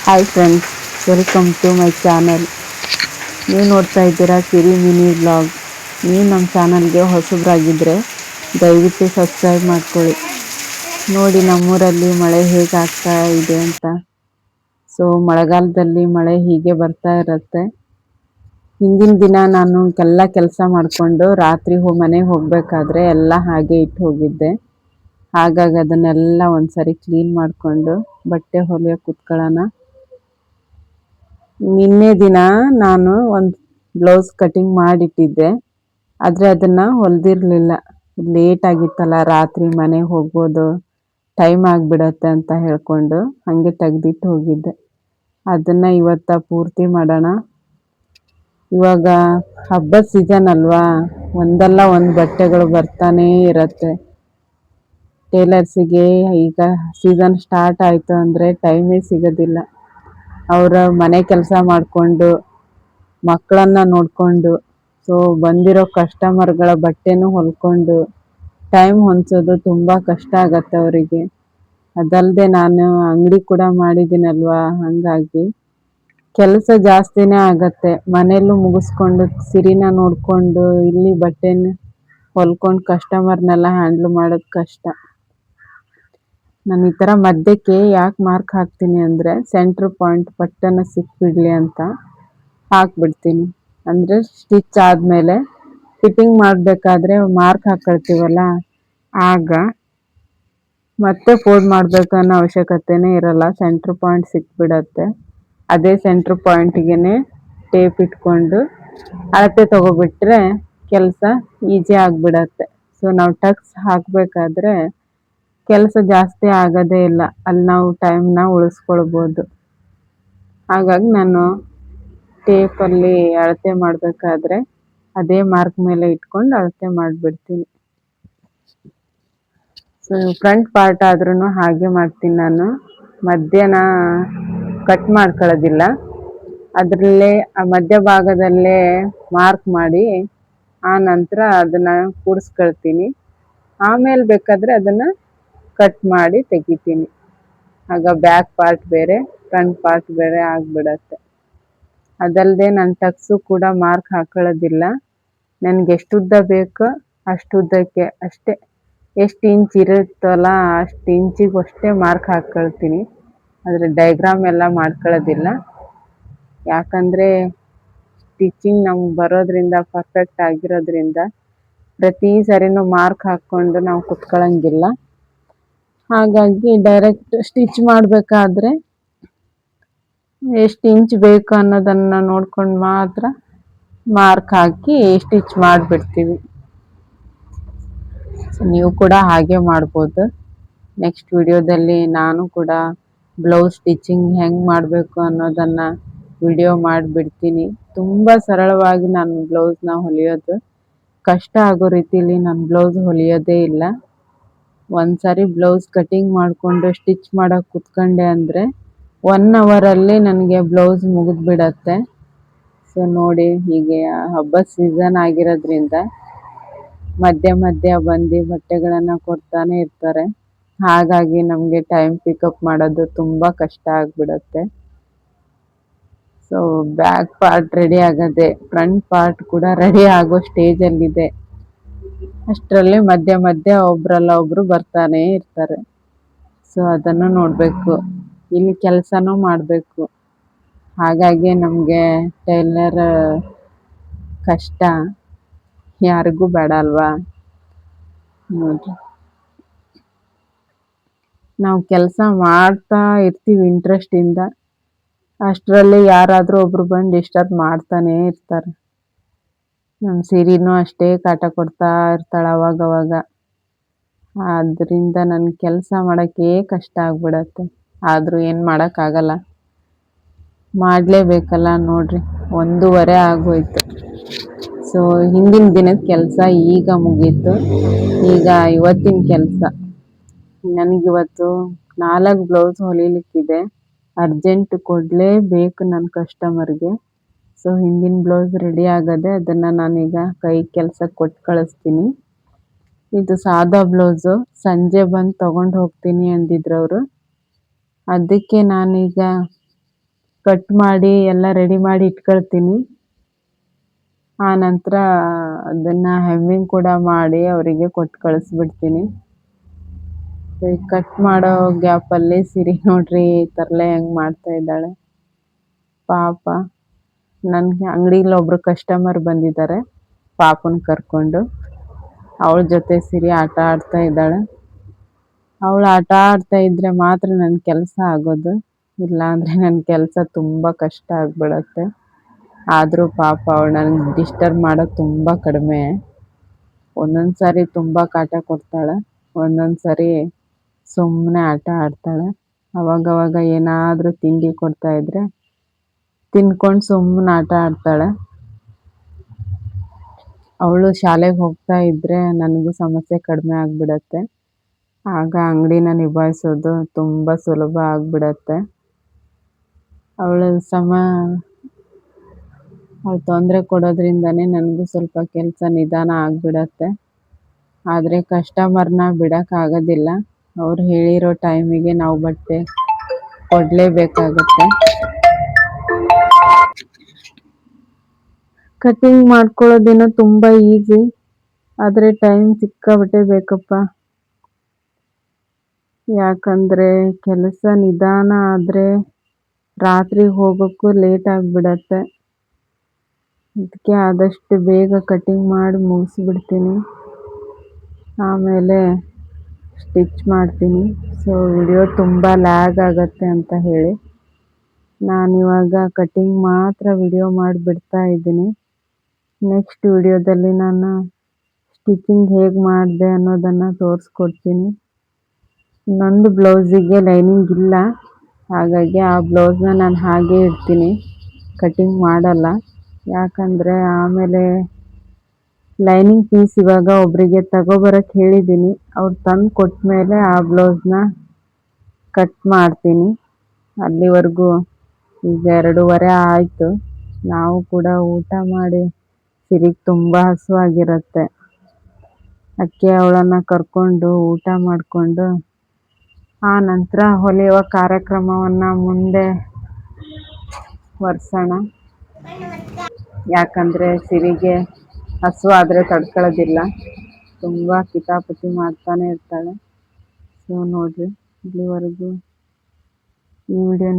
Hi friends, welcome to my channel. ನೀವು ನೋಡ್ತಾ ಇದ್ದೀರಾ ಸಿರಿ ಮಿನಿ ವ್ಲಾಗ್. ನೀವು ನಮ್ಮ ಚಾನಲ್ಗೆ ಹೊಸಬ್ರಾಗಿದ್ದರೆ ದಯವಿಟ್ಟು ಸಬ್ಸ್ಕ್ರೈಬ್ ಮಾಡ್ಕೊಳ್ಳಿ. ನೋಡಿ ನಮ್ಮೂರಲ್ಲಿ ಮಳೆ ಹೇಗಾಗ್ತಾ ಇದೆ ಅಂತ. ಸೊ ಮಳೆಗಾಲದಲ್ಲಿ ಮಳೆ ಹೀಗೆ ಬರ್ತಾ ಇರುತ್ತೆ. ಹಿಂದಿನ ದಿನ ನಾನು ಎಲ್ಲ ಕೆಲಸ ಮಾಡಿಕೊಂಡು ರಾತ್ರಿ ಮನೆಗೆ ಹೋಗಬೇಕಾದ್ರೆ ಎಲ್ಲ ಹಾಗೆ ಇಟ್ಟು ಹೋಗಿದ್ದೆ. ಹಾಗಾಗಿ ಅದನ್ನೆಲ್ಲ ಒಂದ್ಸರಿ ಕ್ಲೀನ್ ಮಾಡಿಕೊಂಡು ಬಟ್ಟೆ ಹೊಲಿಯೋಕೆ ಕುತ್ಕೊಳ್ಳೋಣ. ನಿನ್ನೆ ದಿನ ನಾನು ಒಂದು ಬ್ಲೌಸ್ ಕಟಿಂಗ್ ಮಾಡಿಟ್ಟಿದ್ದೆ, ಆದರೆ ಅದನ್ನು ಹೊಲ್ದಿರಲಿಲ್ಲ. ಲೇಟ್ ಆಗಿತ್ತಲ್ಲ, ರಾತ್ರಿ ಮನೆಗೆ ಹೋಗ್ಬೋದು, ಟೈಮ್ ಆಗಿಬಿಡತ್ತೆ ಅಂತ ಹೇಳ್ಕೊಂಡು ಹಾಗೆ ತೆಗ್ದಿಟ್ಟು ಹೋಗಿದ್ದೆ. ಅದನ್ನು ಇವತ್ತು ಪೂರ್ತಿ ಮಾಡೋಣ. ಇವಾಗ ಹಬ್ಬದ ಸೀಸನ್ ಅಲ್ವಾ, ಒಂದಲ್ಲ ಒಂದು ಬಟ್ಟೆಗಳು ಬರ್ತಾನೇ ಇರತ್ತೆ. ಟೇಲರ್ಸಿಗೆ ಈಗ ಸೀಸನ್ ಸ್ಟಾರ್ಟ್ ಆಯಿತು ಅಂದರೆ ಟೈಮೇ ಸಿಗೋದಿಲ್ಲ. ಅವರ ಮನೆ ಕೆಲಸ ಮಾಡಿಕೊಂಡು ಮಕ್ಕಳನ್ನು ನೋಡಿಕೊಂಡು ಸೊ ಬಂದಿರೋ ಕಸ್ಟಮರ್ಗಳ ಬಟ್ಟೆನೂ ಹೊಲ್ಕೊಂಡು ಟೈಮ್ ಹೊಂದಿಸೋದು ತುಂಬ ಕಷ್ಟ ಆಗತ್ತೆ ಅವರಿಗೆ. ಅದಲ್ಲದೆ ನಾನು ಅಂಗಡಿ ಕೂಡ ಮಾಡಿದ್ದೀನಲ್ವಾ, ಹಾಗಾಗಿ ಕೆಲಸ ಜಾಸ್ತಿನೇ ಆಗತ್ತೆ. ಮನೆಯಲ್ಲೂ ಮುಗಿಸ್ಕೊಂಡು ಸಿರಿನ ನೋಡಿಕೊಂಡು ಇಲ್ಲಿ ಬಟ್ಟೆನ ಹೊಲ್ಕೊಂಡು ಕಸ್ಟಮರ್ನೆಲ್ಲ ಹ್ಯಾಂಡ್ಲ್ ಮಾಡೋದು ಕಷ್ಟ. ನಾನು ಈ ಥರ ಮಧ್ಯಕ್ಕೆ ಯಾಕೆ ಮಾರ್ಕ್ ಹಾಕ್ತೀನಿ ಅಂದರೆ ಸೆಂಟ್ರ್ ಪಾಯಿಂಟ್ ಪಟ್ಟನ ಸಿಕ್ಬಿಡಲಿ ಅಂತ ಹಾಕ್ಬಿಡ್ತೀನಿ. ಅಂದರೆ ಸ್ಟಿಚ್ ಆದಮೇಲೆ ಫಿಟ್ಟಿಂಗ್ ಮಾಡಬೇಕಾದ್ರೆ ಮಾರ್ಕ್ ಹಾಕೊಳ್ತೀವಲ್ಲ, ಆಗ ಮತ್ತೆ ಫೋಲ್ಡ್ ಮಾಡಬೇಕು ಅನ್ನೋ ಅವಶ್ಯಕತೆನೇ ಇರಲ್ಲ. ಸೆಂಟ್ರ್ ಪಾಯಿಂಟ್ ಸಿಕ್ಬಿಡತ್ತೆ. ಅದೇ ಸೆಂಟ್ರ್ ಪಾಯಿಂಟಿಗೆ ಟೇಪ್ ಇಟ್ಕೊಂಡು ಅಳತೆ ತಗೊಬಿಟ್ರೆ ಕೆಲಸ ಈಸಿ ಆಗಿಬಿಡತ್ತೆ. ಸೊ ನಾವು ಟಕ್ಸ್ ಹಾಕಬೇಕಾದ್ರೆ ಕೆಲಸ ಜಾಸ್ತಿ ಆಗೋದೇ ಇಲ್ಲ, ಅಲ್ಲಿ ನಾವು ಟೈಮ್ನ ಉಳಿಸ್ಕೊಳ್ಬೋದು. ಹಾಗಾಗಿ ನಾನು ಟೇಪಲ್ಲಿ ಅಳತೆ ಮಾಡಬೇಕಾದ್ರೆ ಅದೇ ಮಾರ್ಕ್ ಮೇಲೆ ಇಟ್ಕೊಂಡು ಅಳತೆ ಮಾಡಿಬಿಡ್ತೀನಿ. ಸೊ ಫ್ರಂಟ್ ಪಾರ್ಟ್ ಆದ್ರೂ ಹಾಗೆ ಮಾಡ್ತೀನಿ ನಾನು. ಮಧ್ಯನ ಕಟ್ ಮಾಡ್ಕೊಳ್ಳೋದಿಲ್ಲ, ಅದರಲ್ಲೇ ಆ ಮಧ್ಯ ಭಾಗದಲ್ಲೇ ಮಾರ್ಕ್ ಮಾಡಿ ಆ ನಂತರ ಅದನ್ನು ಕೂಡಿಸ್ಕೊಳ್ತೀನಿ. ಆಮೇಲೆ ಬೇಕಾದರೆ ಅದನ್ನು ಕಟ್ ಮಾಡಿ ತೆಗಿತೀನಿ. ಆಗ ಬ್ಯಾಕ್ ಪಾರ್ಟ್ ಬೇರೆ ಫ್ರಂಟ್ ಪಾರ್ಟ್ ಬೇರೆ ಆಗಿಬಿಡತ್ತೆ. ಅದಲ್ಲದೆ ನಾನು ಟಕ್ಸು ಕೂಡ ಮಾರ್ಕ್ ಹಾಕೊಳ್ಳೋದಿಲ್ಲ. ನನಗೆ ಎಷ್ಟು ಉದ್ದ ಬೇಕೋ ಅಷ್ಟು ಉದ್ದಕ್ಕೆ ಅಷ್ಟೇ, ಎಷ್ಟು ಇಂಚ್ ಇರುತ್ತಲ್ಲ ಅಷ್ಟು ಇಂಚಿಗೂ ಅಷ್ಟೇ ಮಾರ್ಕ್ ಹಾಕ್ಕೊಳ್ತೀನಿ. ಆದರೆ ಡೈಗ್ರಾಮ್ ಎಲ್ಲ ಮಾಡ್ಕೊಳ್ಳೋದಿಲ್ಲ. ಯಾಕಂದರೆ ಸ್ಟಿಚಿಂಗ್ ನಮ್ಗೆ ಬರೋದ್ರಿಂದ, ಪರ್ಫೆಕ್ಟ್ ಆಗಿರೋದ್ರಿಂದ ಪ್ರತಿ ಸರಿನೂ ಮಾರ್ಕ್ ಹಾಕ್ಕೊಂಡು ನಾವು ಕುತ್ಕೊಳ್ಳೋಂಗಿಲ್ಲ. ಹಾಗಾಗಿ ಡೈರೆಕ್ಟ್ ಸ್ಟಿಚ್ ಮಾಡಬೇಕಾದ್ರೆ ಎಷ್ಟು ಇಂಚ್ ಬೇಕು ಅನ್ನೋದನ್ನು ನೋಡ್ಕೊಂಡು ಮಾತ್ರ ಮಾರ್ಕ್ ಹಾಕಿ ಸ್ಟಿಚ್ ಮಾಡಿಬಿಡ್ತೀವಿ. ನೀವು ಕೂಡ ಹಾಗೆ ಮಾಡ್ಬೋದು. ನೆಕ್ಸ್ಟ್ ವಿಡಿಯೋದಲ್ಲಿ ನಾನು ಕೂಡ ಬ್ಲೌಸ್ ಸ್ಟಿಚಿಂಗ್ ಹೆಂಗೆ ಮಾಡಬೇಕು ಅನ್ನೋದನ್ನು ವಿಡಿಯೋ ಮಾಡಿಬಿಡ್ತೀನಿ. ತುಂಬ ಸರಳವಾಗಿ ನಾನು ಬ್ಲೌಸ್ನ ಹೊಲಿಯೋದು, ಕಷ್ಟ ಆಗೋ ರೀತಿಯಲ್ಲಿ ನಾನು ಬ್ಲೌಸ್ ಹೊಲಿಯೋದೇ ಇಲ್ಲ. ಒಂದ್ಸರಿ ಬ್ಲೌಸ್ ಕಟಿಂಗ್ ಮಾಡಿಕೊಂಡು ಸ್ಟಿಚ್ ಮಾಡೋಕೆ ಕುತ್ಕೊಂಡೆ ಅಂದರೆ 1 ಅವರಲ್ಲಿ ನನಗೆ ಬ್ಲೌಸ್ ಮುಗಿದ್ಬಿಡತ್ತೆ. ಸೊ ನೋಡಿ, ಹೀಗೆ ಹಬ್ಬದ ಸೀಸನ್ ಆಗಿರೋದ್ರಿಂದ ಮಧ್ಯ ಮಧ್ಯ ಬಂದು ಬಟ್ಟೆಗಳನ್ನು ಕೊಡ್ತಾನೆ ಇರ್ತಾರೆ. ಹಾಗಾಗಿ ನಮಗೆ ಟೈಮ್ ಪಿಕಪ್ ಮಾಡೋದು ತುಂಬ ಕಷ್ಟ ಆಗಿಬಿಡತ್ತೆ. ಸೊ ಬ್ಯಾಕ್ ಪಾರ್ಟ್ ರೆಡಿ ಆಗದೆ, ಫ್ರಂಟ್ ಪಾರ್ಟ್ ಕೂಡ ರೆಡಿ ಆಗೋ ಸ್ಟೇಜಲ್ಲಿದೆ. ಅಷ್ಟರಲ್ಲಿ ಮಧ್ಯ ಮಧ್ಯ ಒಬ್ರಲ್ಲ ಒಬ್ರು ಬರ್ತಾನೆ ಇರ್ತಾರೆ. ಸೊ ಅದನ್ನು ನೋಡಬೇಕು, ಇಲ್ಲಿ ಕೆಲಸನೂ ಮಾಡಬೇಕು. ಹಾಗಾಗಿ ನಮಗೆ ಟೈಲರ್ ಕಷ್ಟ ಯಾರಿಗೂ ಬೇಡ ಅಲ್ವಾ. ನೋಡ್ರಿ, ನಾವು ಕೆಲಸ ಮಾಡ್ತಾ ಇರ್ತೀವಿ ಇಂಟ್ರೆಸ್ಟಿಂದ, ಅಷ್ಟರಲ್ಲಿ ಯಾರಾದರೂ ಒಬ್ರು ಬಂದು ಡಿಸ್ಟರ್ಬ್ ಮಾಡ್ತಾನೇ ಇರ್ತಾರೆ. ನಮ್ಮ ಸಿರಿನೂ ಅಷ್ಟೇ ಕಾಟ ಕೊಡ್ತಾ ಇರ್ತಾಳೆ ಅವಾಗವಾಗ. ಆದ್ದರಿಂದ ನನ್ನ ಕೆಲಸ ಮಾಡೋಕ್ಕೆ ಕಷ್ಟ ಆಗ್ಬಿಡತ್ತೆ. ಆದರೂ ಏನು ಮಾಡೋಕ್ಕಾಗಲ್ಲ, ಮಾಡಲೇಬೇಕಲ್ಲ. ನೋಡ್ರಿ, 1:30 ಆಗೋಯ್ತು. ಸೊ ಹಿಂದಿನ ದಿನದ ಕೆಲಸ ಈಗ ಮುಗೀತು. ಈಗ ಇವತ್ತಿನ ಕೆಲಸ, ನನಗಿವತ್ತು 4 ಬ್ಲೌಸ್ ಹೊಲಿಲಿಕ್ಕಿದೆ. ಅರ್ಜೆಂಟ್ ಕೊಡಲೇಬೇಕು ನನ್ನ ಕಸ್ಟಮರ್ಗೆ. ಸೊ ಹಿಂದಿನ ಬ್ಲೌಸ್ ರೆಡಿ ಆಗದೆ, ಅದನ್ನು ನಾನೀಗ ಕೈ ಕೆಲಸಕ್ಕೆ ಕೊಟ್ಟು ಕಳಿಸ್ತೀನಿ. ಇದು ಸಾದಾ ಬ್ಲೌಸು, ಸಂಜೆ ಬಂದು ತೊಗೊಂಡು ಹೋಗ್ತೀನಿ ಅಂದಿದ್ರು ಅವರು. ಅದಕ್ಕೆ ನಾನೀಗ ಕಟ್ ಮಾಡಿ ಎಲ್ಲ ರೆಡಿ ಮಾಡಿ ಇಟ್ಕೊಳ್ತೀನಿ. ಆ ನಂತರ ಅದನ್ನ ಹೆಮ್ಮಿಂಗ್ ಕೂಡ ಮಾಡಿ ಅವರಿಗೆ ಕೊಟ್ಟು ಕಳಿಸ್ಬಿಡ್ತೀನಿ. ಈ ಕಟ್ ಮಾಡೋ ಗ್ಯಾಪಲ್ಲಿ ಸಿರಿ ನೋಡ್ರಿ ತರಲೆ ಹೆಂಗ್ ಮಾಡ್ತಾ ಇದ್ದಾಳೆ ಪಾಪ. ನನ್ಗೆ ಅಂಗಡಿಲಿ ಒಬ್ರು ಕಸ್ಟಮರ್ ಬಂದಿದ್ದಾರೆ ಪಾಪನ್ ಕರ್ಕೊಂಡು. ಅವಳ ಜೊತೆ ಸಿರಿ ಆಟ ಆಡ್ತಾ ಇದ್ದಾಳೆ. ಅವಳು ಆಟ ಆಡ್ತಾ ಇದ್ರೆ ಮಾತ್ರ ನನ್ನ ಕೆಲಸ ಆಗೋದು, ಇಲ್ಲ ಅಂದರೆ ನನ್ನ ಕೆಲಸ ತುಂಬ ಕಷ್ಟ ಆಗ್ಬಿಡತ್ತೆ. ಆದರೂ ಪಾಪ ಅವಳು ನನಗೆ ಡಿಸ್ಟರ್ಬ್ ಮಾಡೋದು ತುಂಬ ಕಡಿಮೆ. ಒಂದೊಂದು ಸಾರಿ ತುಂಬ ಕಾಟ ಕೊಡ್ತಾಳೆ, ಒಂದೊಂದು ಸಾರಿ ಸುಮ್ಮನೆ ಆಟ ಆಡ್ತಾಳೆ. ಅವಾಗವಾಗ ಏನಾದರೂ ತಿಂಡಿ ಕೊಡ್ತಾ ಇದ್ರೆ ತಿನ್ಕೊಂಡು ಸುಮ್ಮನೆ ಆಟ ಆಡ್ತಾಳೆ. ಅವಳು ಶಾಲೆಗೆ ಹೋಗ್ತಾ ಇದ್ರೆ ನನಗೂ ಸಮಸ್ಯೆ ಕಡಿಮೆ ಆಗಿಬಿಡತ್ತೆ. ಆಗ ಅಂಗಡಿನ ನಿಭಾಯಿಸೋದು ತುಂಬ ಸುಲಭ ಆಗಿಬಿಡತ್ತೆ. ಅವಳು ತೊಂದರೆ ಕೊಡೋದ್ರಿಂದನೇ ನನಗೂ ಸ್ವಲ್ಪ ಕೆಲಸ ನಿಧಾನ ಆಗಿಬಿಡತ್ತೆ. ಆದರೆ ಕಸ್ಟಮರ್ನ ಬಿಡೋಕ್ಕಾಗೋದಿಲ್ಲ. ಅವ್ರು ಹೇಳಿರೋ ಟೈಮಿಗೆ ನಾವು ಬಟ್ಟೆ ಕೊಡಲೇಬೇಕಾಗತ್ತೆ. ಕಟಿಂಗ್ ಮಾಡ್ಕೊಳ್ಳೋದೇನೋ ತುಂಬ ಈಸಿ, ಆದರೆ ಟೈಮ್ ಸಿಕ್ಕಾಪಟ್ಟೆ ಬೇಕಪ್ಪ. ಯಾಕಂದರೆ ಕೆಲಸ ನಿಧಾನ ಆದರೆ ರಾತ್ರಿ ಹೋಗೋಕ್ಕೂ ಲೇಟ್ ಆಗಿಬಿಡತ್ತೆ. ಅದಕ್ಕೆ ಆದಷ್ಟು ಬೇಗ ಕಟಿಂಗ್ ಮಾಡಿ ಮುಗಿಸ್ಬಿಡ್ತೀನಿ, ಆಮೇಲೆ ಸ್ಟಿಚ್ ಮಾಡ್ತೀನಿ. ಸೊ ವಿಡಿಯೋ ತುಂಬ ಲ್ಯಾಗ್ ಆಗುತ್ತೆ ಅಂತ ಹೇಳಿ ನಾನಿವಾಗ ಕಟಿಂಗ್ ಮಾತ್ರ ವಿಡಿಯೋ ಮಾಡಿ ಬಿಡ್ತಾ ಇದ್ದೀನಿ. ನೆಕ್ಸ್ಟ್ ವಿಡಿಯೋದಲ್ಲಿ ನಾನು ಸ್ಟಿಚಿಂಗ್ ಹೇಗೆ ಮಾಡಿದೆ ಅನ್ನೋದನ್ನು ತೋರಿಸ್ಕೊಡ್ತೀನಿ. ನಂದು ಬ್ಲೌಸಿಗೆ ಲೈನಿಂಗ್ ಇಲ್ಲ, ಹಾಗಾಗಿ ಆ ಬ್ಲೌಸ್ನ ನಾನು ಹಾಗೇ ಇಡ್ತೀನಿ, ಕಟಿಂಗ್ ಮಾಡಲ್ಲ. ಯಾಕಂದರೆ ಆಮೇಲೆ ಲೈನಿಂಗ್ ಪೀಸ್ ಇವಾಗ ಒಬ್ಬರಿಗೆ ತಗೊಬರೋಕ್ಕೆ ಹೇಳಿದ್ದೀನಿ. ಅವ್ರು ತಂದು ಕೊಟ್ಟ ಮೇಲೆ ಆ ಬ್ಲೌಸ್ನ ಕಟ್ ಮಾಡ್ತೀನಿ. ಅಲ್ಲಿವರೆಗೂ ಈಗ 2:30 ಆಯಿತು. ನಾವು ಕೂಡ ಊಟ ಮಾಡಿ ಸಿರಿಗೆ ತುಂಬ ಹಸುವಾಗಿರುತ್ತೆ. ಅದಕ್ಕೆ ಅವಳನ್ನು ಕರ್ಕೊಂಡು ಊಟ ಮಾಡಿಕೊಂಡು ಆ ನಂತರ ಹೊಲಿಯುವ ಕಾರ್ಯಕ್ರಮವನ್ನು ಮುಂದೆ ವರ್ಸೋಣ. ಯಾಕಂದರೆ ಸಿರಿಗೆ ಹಸುವಾದರೆ ತಡ್ಕೊಳ್ಳೋದಿಲ್ಲ, ತುಂಬ ಕಿತಾಪತಿ ಮಾಡ್ತಾನೆ ಇರ್ತಾಳೆ. ಸೊ ನೋಡಿರಿ, ಇಲ್ಲಿವರೆಗೂ ಈ ವಿಡಿಯೋ